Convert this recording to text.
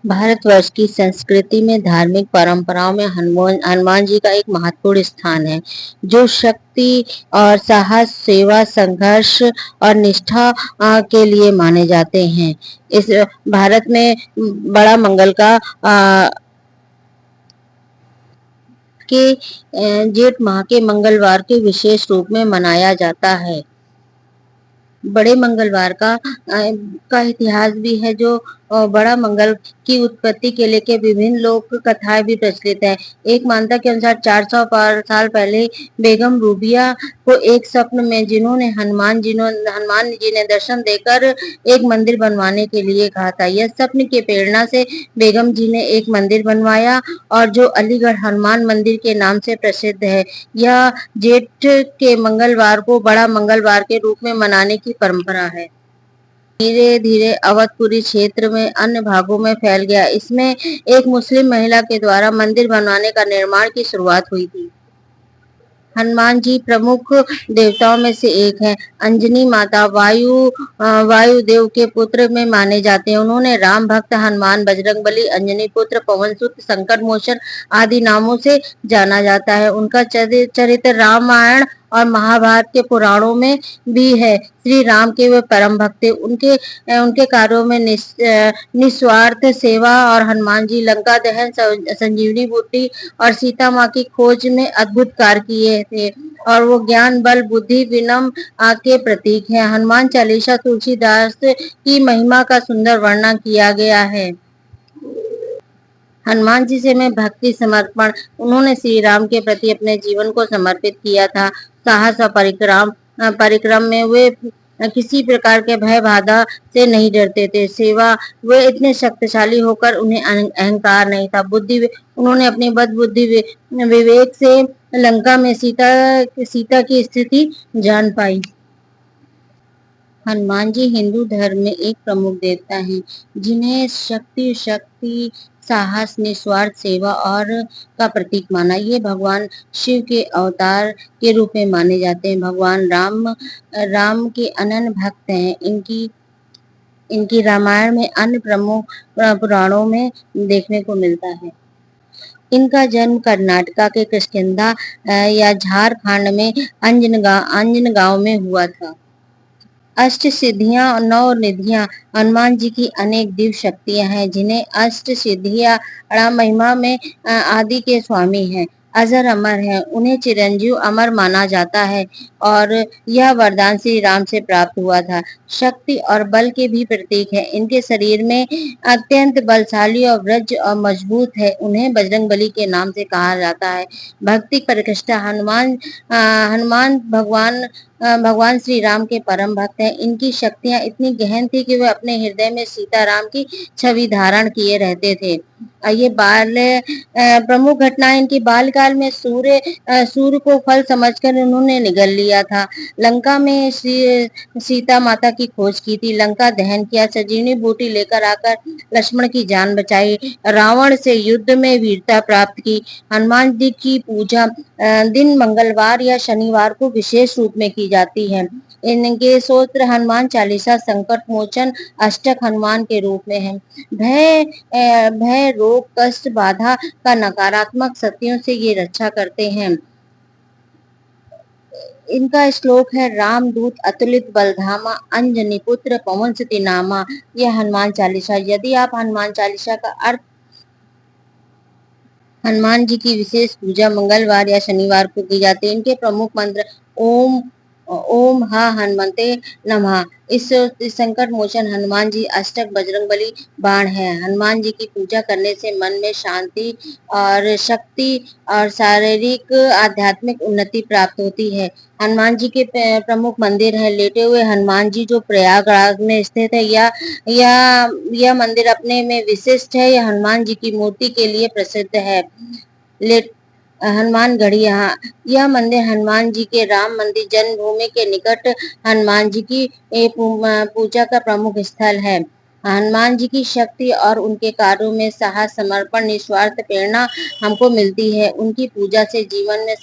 भारतवर्ष की संस्कृति में धार्मिक परंपराओं में हनुमान हनुमान जी का एक महत्वपूर्ण स्थान है, जो शक्ति और साहस, सेवा, संघर्ष और निष्ठा के लिए माने जाते हैं। इस भारत में बड़ा मंगल का के जेठ माह के मंगलवार के विशेष रूप में मनाया जाता है। बड़े मंगलवार का इतिहास भी है, जो बड़ा मंगल की उत्पत्ति के लेके विभिन्न लोक कथाएं भी प्रचलित है। एक मान्यता के अनुसार 400 साल पहले बेगम रूबिया को एक स्वप्न में जिन्होंने हनुमान जी ने दर्शन देकर एक मंदिर बनवाने के लिए कहा था। यह स्वप्न की प्रेरणा से बेगम जी ने एक मंदिर बनवाया, और जो अलीगढ़ हनुमान मंदिर के नाम से प्रसिद्ध है। यह जेठ के मंगलवार को बड़ा मंगलवार के रूप में मनाने की परंपरा है। धीरे धीरे अवधपुरी क्षेत्र में अन्य भागों में फैल गया। इसमें एक मुस्लिम महिला के द्वारा मंदिर बनवाने का निर्माण की शुरुआत हुई थी। हनुमान जी प्रमुख देवताओं में से एक है। अंजनी माता वायु देव के पुत्र में माने जाते हैं। उन्होंने राम भक्त, हनुमान, बजरंगबली, अंजनी पुत्र, पवन सुत, संकट मोचन आदि नामों से जाना जाता है। उनका चरित्र रामायण और महाभारत के पुराणों में भी है। श्री राम के वे परम भक्त थे। उनके कार्यों में निस्वार्थ सेवा, और हनुमान जी लंका दहन, संजीवनी बूटी और सीता माँ की खोज में अद्भुत कार्य किए थे, और वो ज्ञान, बल, बुद्धि, विनम्र के प्रतीक है। हनुमान चालीसा तुलसीदास की महिमा का सुंदर वर्णन किया गया है। हनुमान जी से में भक्ति समर्पण, उन्होंने श्री राम के प्रति अपने जीवन को समर्पित किया था। साहस और परिक्रम में वे किसी प्रकार के भय बाधा से नहीं डरते थे। सेवा, वे इतने शक्तिशाली होकर उन्हें अहंकार नहीं था। बुद्धि, उन्होंने अपनी बद बुद्धि विवेक से लंका में सीता की स्थिति जान पाई। हनुमान जी हिंदू धर्म में एक प्रमुख देवता हैं, जिन्हें शक्ति, साहस, निस्वार्थ सेवा और का प्रतीक माना। ये भगवान शिव के अवतार के रूप में माने जाते हैं। भगवान राम के अनन्य भक्त हैं। इनकी रामायण में अन्य प्रमुख पुराणों में देखने को मिलता है। इनका जन्म कर्नाटका के किष्किंधा या झारखंड में अंजन गांव में हुआ था। अष्ट सिद्धियां और नौ निधियां, हनुमान जी की अनेक दिव्य शक्तियां हैं, जिन्हें अष्ट सिद्धियां महिमा में आदि के स्वामी हैं, अजर अमर हैं। उन्हें चिरंजीव अमर माना जाता है, और यह वरदान श्री राम से प्राप्त हुआ था। शक्ति और बल के भी प्रतीक है। इनके शरीर में अत्यंत बलशाली और वज्र और मजबूत है। उन्हें बजरंगबली के नाम से कहा जाता है। भक्ति प्रतिष्ठा, हनुमान भगवान श्री राम के परम भक्त हैं। इनकी शक्तियां इतनी गहन थी कि वे अपने हृदय में सीताराम की छवि धारण किए रहते थे। ये प्रमुख घटनाएं, इनकी बालकाल में सूर्य को फल समझकर उन्होंने निगल लिया था। लंका में सीता माता की खोज की थी। लंका दहन किया। संजीवनी बूटी लेकर आकर लक्ष्मण की जान बचाई। रावण से युद्ध में वीरता प्राप्त की। हनुमान जी की पूजा दिन मंगलवार या शनिवार को विशेष रूप में की जाती है। इनके स्तोत्र हनुमान चालीसा, संकट मोचन अष्टक हनुमान के रूप में है। भय, रोग, कष्ट, बाधा का नकारात्मक शक्तियों से ये रक्षा करते हैं। इनका श्लोक है, राम दूत अतुलित बलधामा, अंजनी पुत्र पवन सुत नामा। यह हनुमान चालीसा। यदि आप हनुमान चालीसा का अर्थ, हनुमान जी की विशेष पूजा मंगलवार या शनिवार को की जाती है। इनके प्रमुख मंत्र ओम हा हनुमते नमः। इस संकट मोचन हनुमान जी अष्टक बजरंगबली बाण है। हनुमान जी की पूजा करने से मन में शांति और शक्ति और शारीरिक आध्यात्मिक उन्नति प्राप्त होती है। हनुमान जी के प्रमुख मंदिर है। लेटे हुए हनुमान जी जो प्रयागराज में स्थित है, यह मंदिर अपने में विशिष्ट है। यह हनुमान जी की मूर्ति के लिए प्रसिद्ध है। हनुमान गढ़ी, यह मंदिर हनुमान जी के राम मंदिर जन्मभूमि के निकट हनुमान जी की पूजा का प्रमुख स्थल है। हनुमान जी की शक्ति और उनके कार्यों में साहस, समर्पण, निस्वार्थ प्रेरणा हमको मिलती है। उनकी पूजा से जीवन में